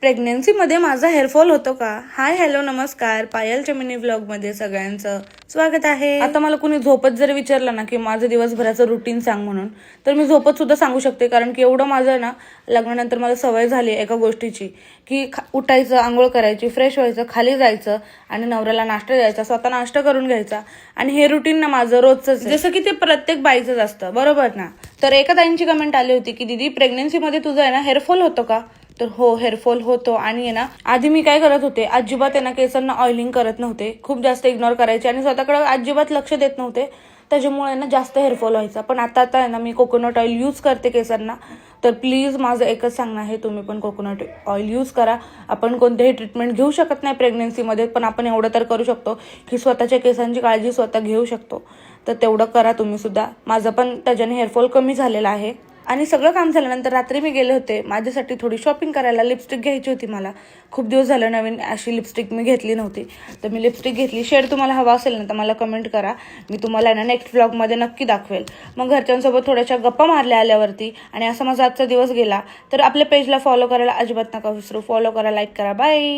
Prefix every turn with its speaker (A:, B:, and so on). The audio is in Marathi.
A: प्रेग्नेन्सीमध्ये माझा हेअरफॉल होतो का? हाय हॅलो नमस्कार, पायल चमिनी व्लॉगमध्ये सगळ्यांचं स्वागत आहे. आता मला कुणी झोपत जर विचारलं ना की माझं दिवसभराचं रुटीन सांग म्हणून, तर मी झोपत सुद्धा सांगू शकते. कारण की एवढं माझं ना लग्नानंतर मला सवय झाली एका गोष्टीची की उठायचं, आंघोळ करायची, फ्रेश व्हायचं, खाली जायचं आणि नवऱ्याला नाश्ता द्यायचा, स्वतः नाश्ता करून घ्यायचा. आणि हे रुटीन ना माझं रोजच, जसं की ते प्रत्येक बाईचंच असतं, बरोबर ना? तर एका ताईंची कमेंट आली होती की दीदी प्रेग्नेन्सीमध्ये तुझं आहे ना हेअरफॉल होतो का? तर हो, हेअरफॉल होतो. आणि आहे ना आधी मी काय करत होते, अजिबात आहे ना केसांना ऑइलिंग करत नव्हते, खूप जास्त इग्नोर करायचे आणि स्वतःकडे अजिबात लक्ष देत नव्हते. त्याच्यामुळे ना जास्त हेअरफॉल व्हायचा. पण आता आहे ना मी कोकोनट ऑइल यूज करते केसांना. तर प्लीज माझं एकच सांगणं आहे, तुम्ही पण कोकोनट ऑइल यूज करा. आपण कोणतेही ट्रीटमेंट घेऊ शकत नाही प्रेग्नेन्सीमध्ये, पण आपण एवढं तर करू शकतो की स्वतःच्या केसांची काळजी स्वतः घेऊ शकतो. तर तेवढं करा तुम्ही सुद्धा. माझं पण त्याच्याने हेअरफॉल कमी झालेला आहे. आणि सगळं काम झाल्यानंतर रात्री मी गेले होते माझ्यासाठी थोडी शॉपिंग करायला. लिपस्टिक घ्यायची होती मला. खूप दिवस झालं नवीन अशी लिपस्टिक मी घेतली नव्हती, तर मी लिपस्टिक घेतली. शेड तुम्हाला हवा असेल ना तर मला कमेंट करा, मी तुम्हाला ना नेक्स्ट व्लॉगमध्ये नक्की दाखवेल. मग घरच्यांसोबत थोड्याशा गप्पा मारल्या आल्यावरती. आणि असा माझा आजचा दिवस गेला. तर आपल्या पेजला फॉलो करायला अजिबात नका विसरू. फॉलो करा, लाईक करा. बाय.